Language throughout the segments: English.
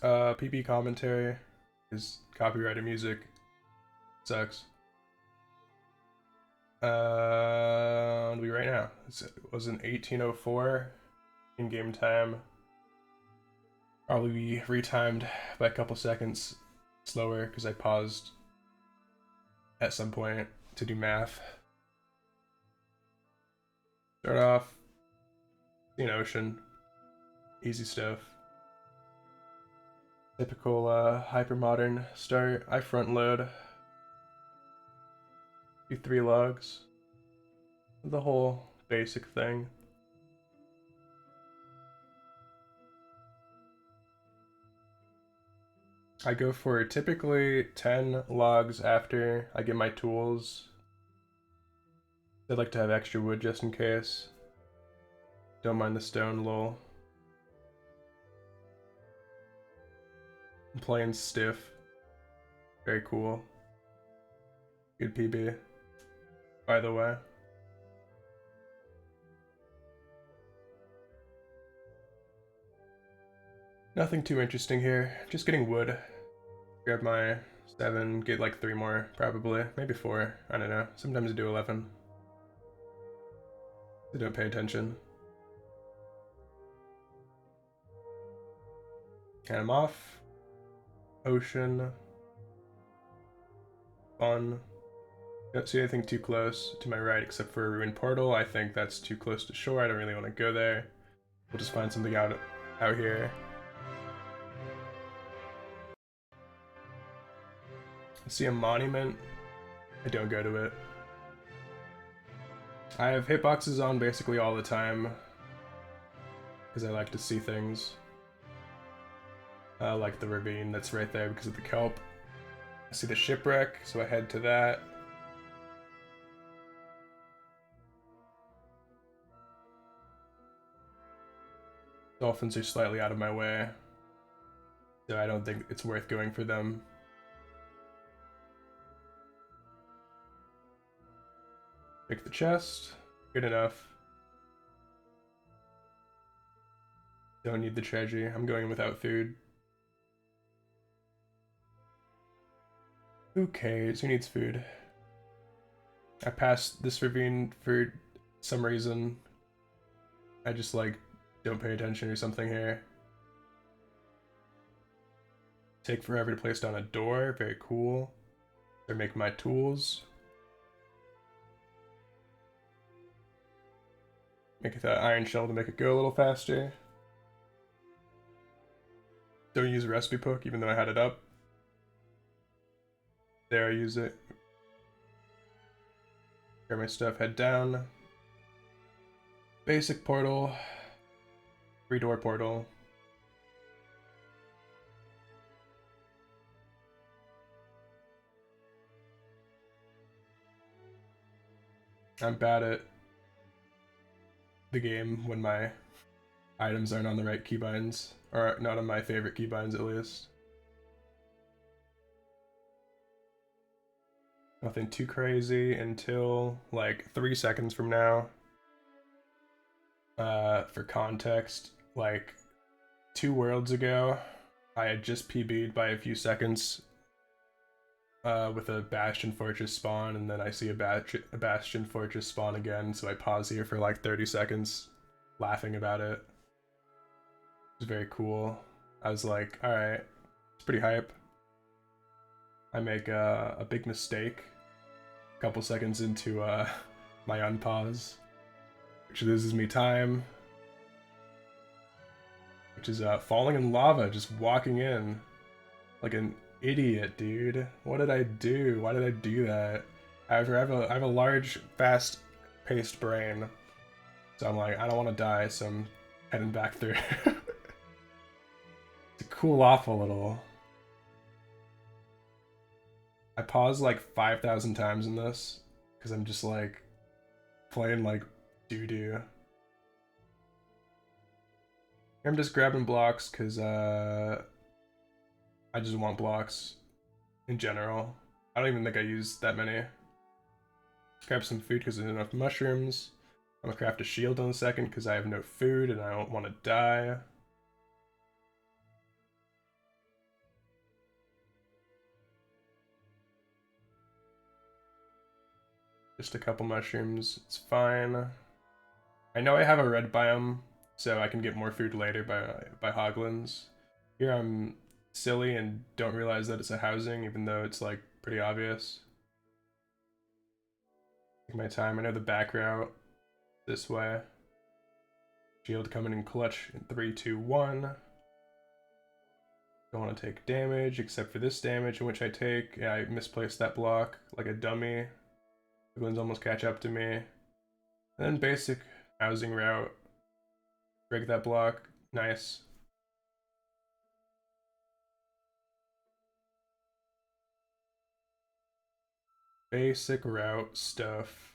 PB commentary is copyrighted music. Sucks. What do we right now? It was an 1804 in game time. Probably retimed by a couple seconds slower because I paused at some point to do math. Start off, see an ocean, easy stuff. Typical hyper modern start. I front load, do 3 logs, the whole basic thing. I go for typically 10 logs after I get my tools. I'd like to have extra wood just in case. Don't mind the stone, lol. I'm playing stiff. Very cool. Good PB, by the way. Nothing too interesting here. Just getting wood. Grab my 7, get like 3 more, probably. Maybe 4. I don't know. Sometimes I do 11. I don't pay attention. And I'm off. Ocean. Fun. Don't see anything too close to my right except for a ruined portal. I think that's too close to shore. I don't really want to go there. We'll just find something out here. I see a monument. I don't go to it. I have hitboxes on basically all the time because I like to see things. Like the ravine that's right there because of the kelp. I see the shipwreck, so I head to that. Dolphins are slightly out of my way, so I don't think it's worth going for them. Pick the chest. Good enough. Don't need the treasure. I'm going without food. Who cares? Who needs food? I passed this ravine for some reason. I just like don't pay attention or something here. Take forever to place down a door. Very cool. Or make my tools. Make that iron shell to make it go a little faster. Don't use a recipe book even though I had it up. There, I use it. Grab my stuff, head down. Basic portal. 3-door portal. I'm bad at the game when my items aren't on the right keybinds, or not on my favorite keybinds at least. Nothing too crazy until like 3 seconds from now. For context, like 2 worlds ago, I had just PB'd by a few seconds with a Bastion Fortress spawn, and then I see a Bastion Fortress spawn again, so I pause here for like 30 seconds, laughing about it. It was very cool. I was like, alright, it's pretty hype. I make a big mistake a couple seconds into my unpause, which loses me time, which is falling in lava, just walking in like an idiot, dude. What did I do? Why did I do that? I have a large, fast-paced brain, so I'm like, I don't want to die, so I'm heading back through to cool off a little. I paused like 5,000 times in this because I'm just like playing like doo-doo. I'm just grabbing blocks because I just want blocks in general. I don't even think I used that many. Grab some food because there's enough mushrooms. I'm gonna craft a shield in a second because I have no food and I don't want to die. Just a couple mushrooms. It's fine. I know I have a red biome, so I can get more food later by Hoglins. Here I'm silly and don't realize that it's a housing, even though it's like pretty obvious. Take my time. I know the back route this way. Shield coming in clutch in 3, 2, 1. Don't want to take damage except for this damage in which I take. Yeah, I misplaced that block like a dummy. Goblins almost catch up to me. And then basic housing route. Break that block. Nice. Basic route stuff.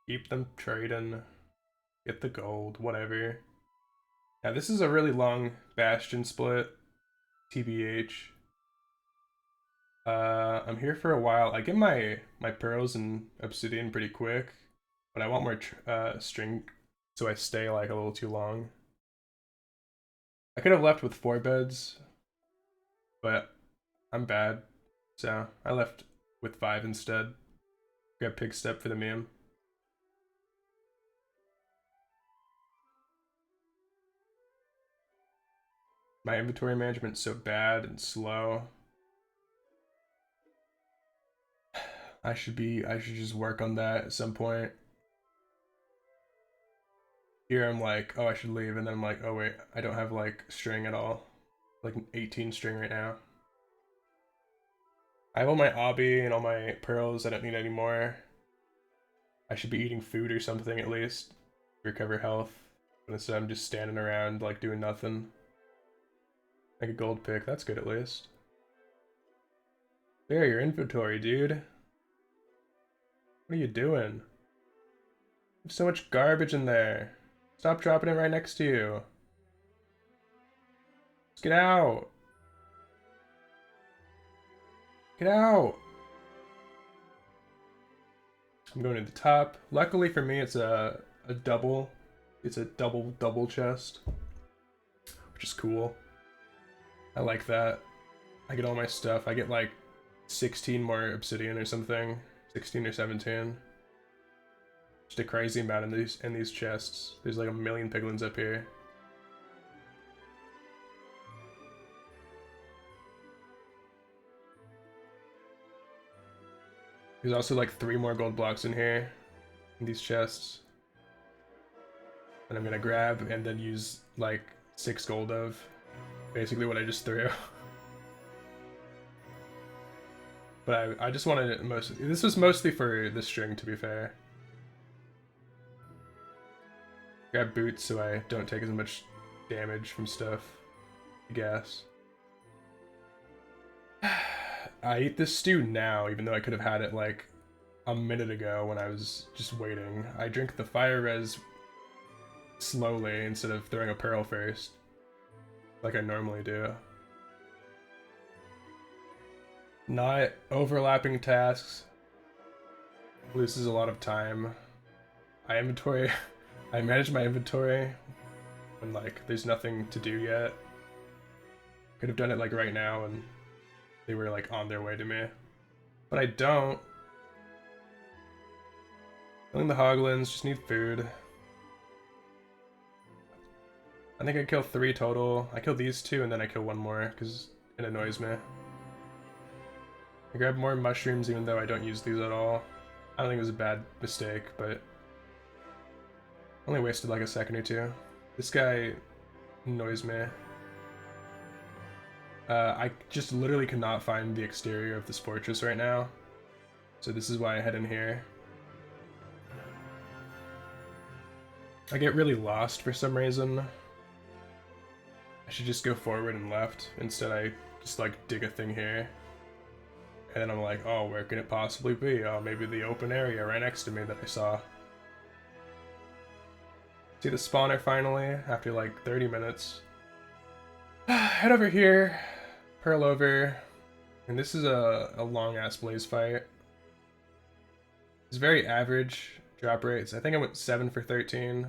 Keep them trading. Get the gold, whatever. Now this is a really long Bastion split. TBH. I'm here for a while. I get my pearls and obsidian pretty quick, but I want more string, so I stay like a little too long. I could have left with 4 beds, but I'm bad, so I left with 5 instead. Grab Pig Step for the meme. My inventory management's so bad and slow. I should just work on that at some point. Here I'm like, oh, I should leave, and then I'm like, oh wait, I don't have like string at all. Like 18 string right now. I have all my obby and all my pearls I don't need anymore. I should be eating food or something at least. Recover health. But instead I'm just standing around like doing nothing. Make a gold pick, that's good at least. There, your inventory, dude. What are you doing? There's so much garbage in there. Stop dropping it right next to you. Just get out. Get out. I'm going to the top. Luckily for me, it's a double. It's a double chest, which is cool. I like that. I get all my stuff. I get like 16 more obsidian or something. 16 or 17. Just a crazy amount in these chests. There's like a million piglins up here. There's also like 3 more gold blocks in here, in these chests. And I'm gonna grab and then use like 6 gold of basically what I just threw. But I just wanted it this was mostly for the string, to be fair. Grab boots so I don't take as much damage from stuff. I guess. I eat this stew now, even though I could have had it like a minute ago when I was just waiting. I drink the fire res slowly instead of throwing a pearl first, like I normally do. Not overlapping tasks. Loses a lot of time. I manage my inventory when like there's nothing to do yet. Could have done it like right now and they were like on their way to me. But I don't. Killing the hoglins, just need food. I think I killed 3 total. I killed these 2 and then I kill 1 more because it annoys me. I grabbed more mushrooms even though I don't use these at all. I don't think it was a bad mistake, but only wasted like a second or 2. This guy annoys me. I just literally cannot find the exterior of this fortress right now. So this is why I head in here. I get really lost for some reason. I should just go forward and left. Instead I just like dig a thing here. And then I'm like, oh, where can it possibly be? Oh, maybe the open area right next to me that I saw. See the spawner finally, after like 30 minutes. Head over here, pearl over, and this is a long-ass blaze fight. It's very average drop rates. I think I went 7 for 13,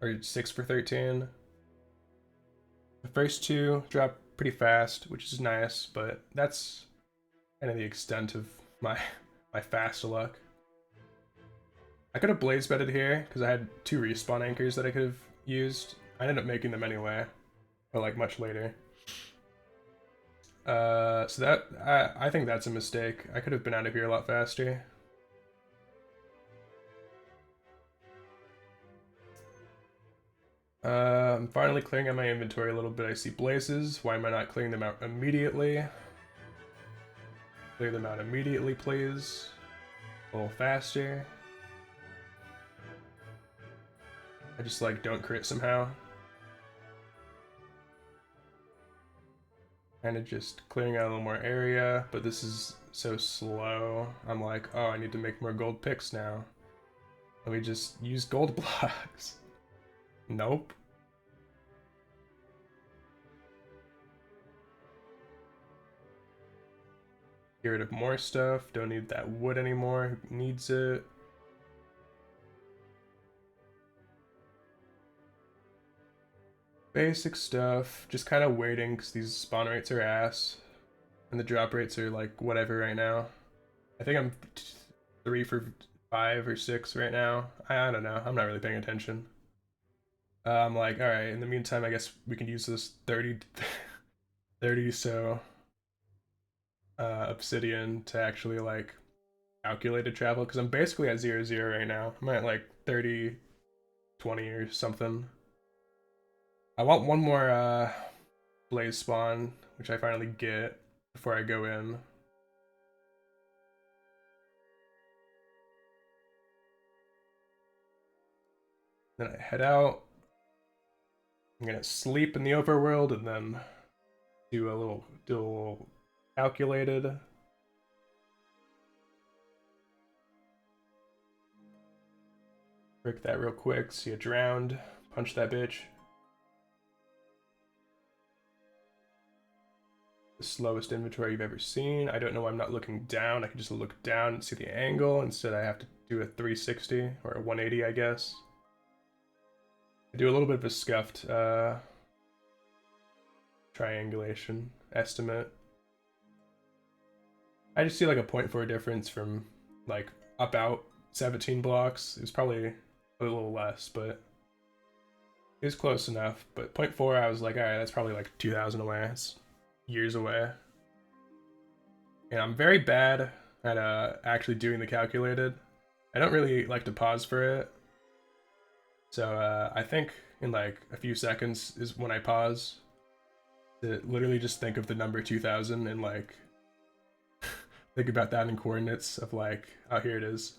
or 6 for 13. The first 2 drop pretty fast, which is nice, but that's kind of the extent of my my fast luck. I could have blaze bedded here because I had 2 respawn anchors that I could have used. I ended up making them anyway, but like much later. So that I think that's a mistake. I could have been out of here a lot faster. I'm finally clearing out my inventory a little bit. I see blazes. Why am I not clearing them out immediately? Clear them out immediately, please. A little faster. I just like don't crit somehow. Kind of just clearing out a little more area, but this is so slow. I'm like, oh, I need to make more gold picks now. Let me just use gold blocks. Nope. Get rid of more stuff. Don't need that wood anymore. Who needs it? Basic stuff. Just kind of waiting because these spawn rates are ass. And the drop rates are like whatever right now. I think I'm 3 for 5 or 6 right now. I don't know. I'm not really paying attention. I'm like, alright, in the meantime, I guess we can use this 30, 30 so obsidian to actually like calculated travel because I'm basically at 0-0 right now. I'm at like 30, 20 or something. I want one more blaze spawn, which I finally get before I go in. Then I head out. I'm gonna sleep in the overworld and then do a little calculated. Break that real quick. See it drowned. Punch that bitch. The slowest inventory you've ever seen. I don't know why I'm not looking down. I can just look down and see the angle. Instead, I have to do a 360 or a 180, I guess. I do a little bit of a scuffed triangulation estimate. I just see like a 0.4 difference from like about 17 blocks. It was probably a little less, but it was close enough. But 0.4, I was like, all right, that's probably like 2,000 away. It's years away. And I'm very bad at actually doing the calculated. I don't really like to pause for it. So I think in like a few seconds is when I pause to literally just think of the number 2,000 and like think about that in coordinates of like, oh, here it is.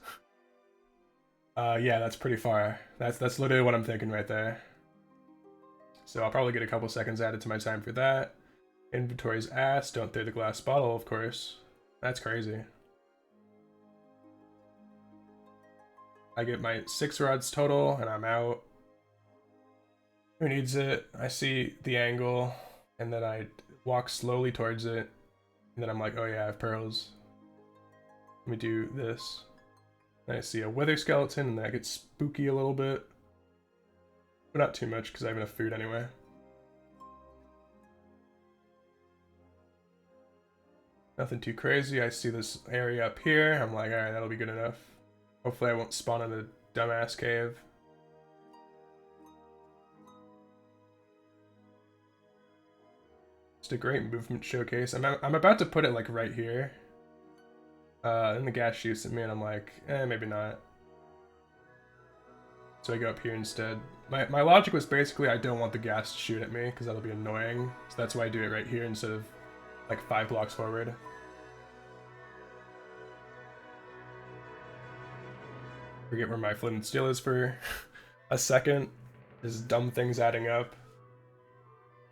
Yeah, that's pretty far. That's literally what I'm thinking right there. So I'll probably get a couple seconds added to my time for that. Inventory's ass. Don't throw the glass bottle, of course. That's crazy. I get my 6 rods total, and I'm out. Who needs it? I see the angle, and then I walk slowly towards it, and then I'm like, oh yeah, I have pearls. Let me do this. Then I see a wither skeleton, and that gets spooky a little bit. But not too much, because I have enough food anyway. Nothing too crazy. I see this area up here. I'm like, alright, that'll be good enough. Hopefully I won't spawn in a dumbass cave. Just a great movement showcase. I'm about to put it like right here. And the gas shoots at me and I'm like, maybe not. So I go up here instead. My logic was basically I don't want the gas to shoot at me because that'll be annoying. So that's why I do it right here instead of like 5 blocks forward. Forget where my flint and steel is for a second. Just dumb things adding up.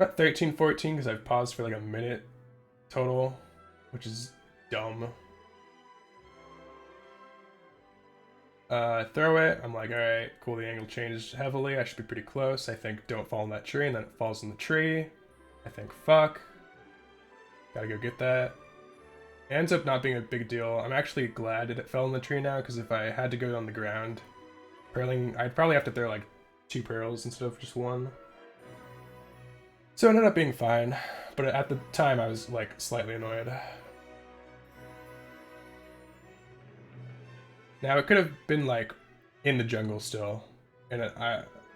I'm at 13, 14 because I've paused for like a minute total, which is dumb. Throw it. I'm like, alright, cool, the angle changed heavily. I should be pretty close. I think don't fall in that tree, and then it falls in the tree. I think fuck. Gotta go get that. It ends up not being a big deal. I'm actually glad that it fell in the tree now, because if I had to go on the ground, pearling, I'd probably have to throw like 2 pearls instead of just 1. So it ended up being fine, but at the time I was like slightly annoyed. Now it could have been like in the jungle still, and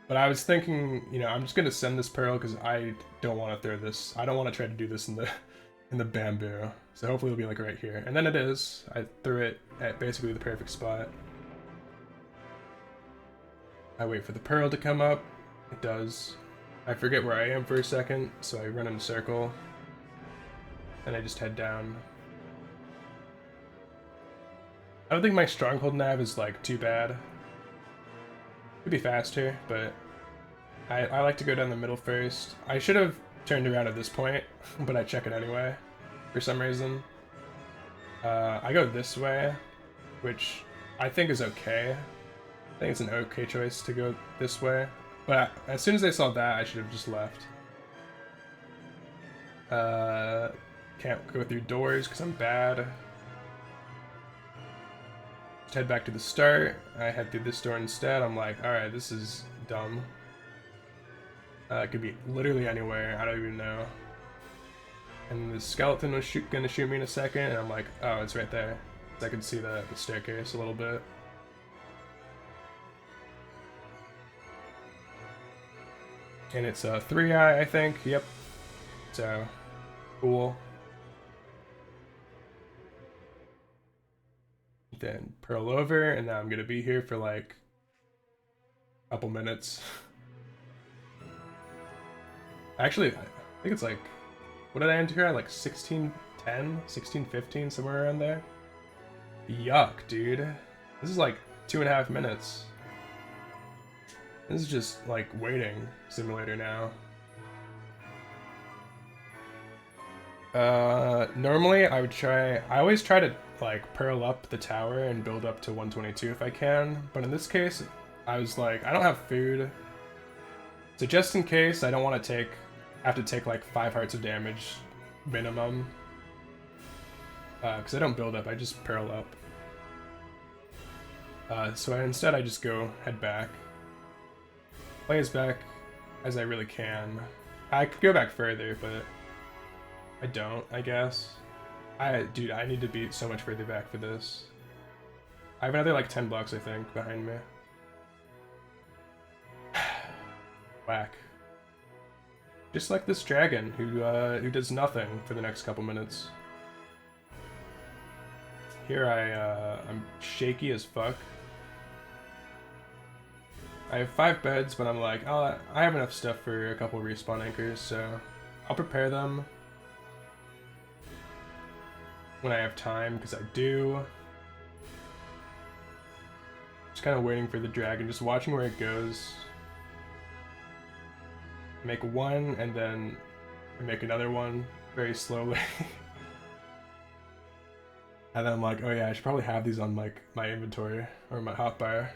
but I was thinking, you know, I'm just gonna send this pearl because I don't want to throw this. I don't want to try to do this in the bamboo. So hopefully it'll be like right here, and then it is. I threw it at basically the perfect spot. I wait for the pearl to come up. It does. I forget where I am for a second, so I run in a circle. Then I just head down. I don't think my stronghold nav is like too bad. Could be faster, but I like to go down the middle first. I should have turned around at this point, but I check it anyway, for some reason. I go this way, which I think is okay. I think it's an okay choice to go this way. But as soon as I saw that, I should have just left. Can't go through doors because I'm bad. Just head back to the start. I head through this door instead. I'm like, alright, this is dumb. It could be literally anywhere. I don't even know. And the skeleton was gonna shoot me in a second, and I'm like, oh, it's right there. So I can see the staircase a little bit. And it's a 3-eye, I think. Yep. So, cool. Then pearl over, and now I'm gonna be here for like a couple minutes. Actually, I think it's like, what did I enter at? Like 1610, 1615, somewhere around there. Yuck, dude. This is like 2.5 minutes. This is just like waiting simulator now. Normally I always try to like pearl up the tower and build up to 122 if I can, but in this case I was like, I don't have food, so just in case I don't want to have to take like 5 hearts of damage minimum, because I don't build up, I just pearl up. So instead I just head back, play as back as I really can. I could go back further, but I don't, I guess. Dude, I need to be so much further back for this. I have another like 10 blocks, I think, behind me. Whack. Just like this dragon who does nothing for the next couple minutes. Here I'm shaky as fuck. I have 5 beds, but I'm like, I have enough stuff for a couple respawn anchors, so I'll prepare them when I have time, because I do. Just kind of waiting for the dragon, just watching where it goes. Make one, and then make another one very slowly. And then I'm like, oh yeah, I should probably have these on like my inventory or my hotbar.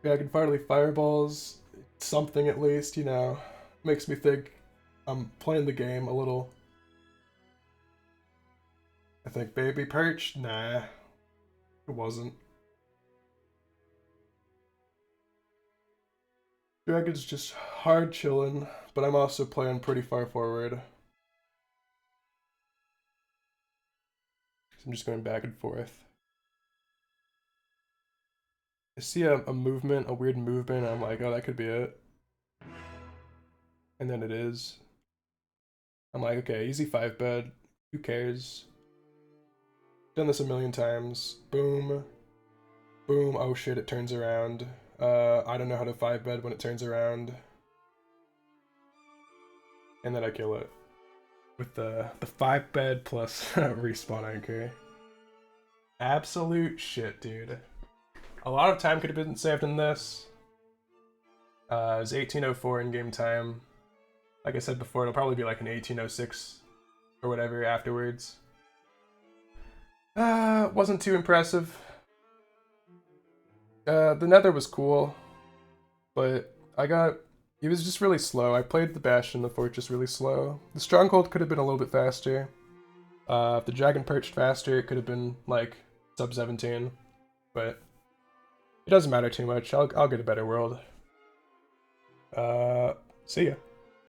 Yeah, I can finally fireballs. Something at least, you know. Makes me think I'm playing the game a little. I think baby perch? Nah. It wasn't. Dragon's just hard chilling, but I'm also playing pretty far forward. I'm just going back and forth. I see a movement, a weird movement, and I'm like, oh, that could be it. And then it is. I'm like, okay, easy 5 bed. Who cares? Done this a million times. Boom. Boom. Oh shit, it turns around. I don't know how to 5 bed when it turns around. And then I kill it. With the 5 bed plus respawn anchor. Absolute shit, dude. A lot of time could have been saved in this. It was 1804 in game time. Like I said before, it'll probably be like an 1806 or whatever afterwards. Wasn't too impressive. The Nether was cool, but he was just really slow. I played the Bastion, the Fortress really slow. The Stronghold could have been a little bit faster. If the Dragon perched faster, it could have been like sub 17, but it doesn't matter too much. I'll get a better world. See ya.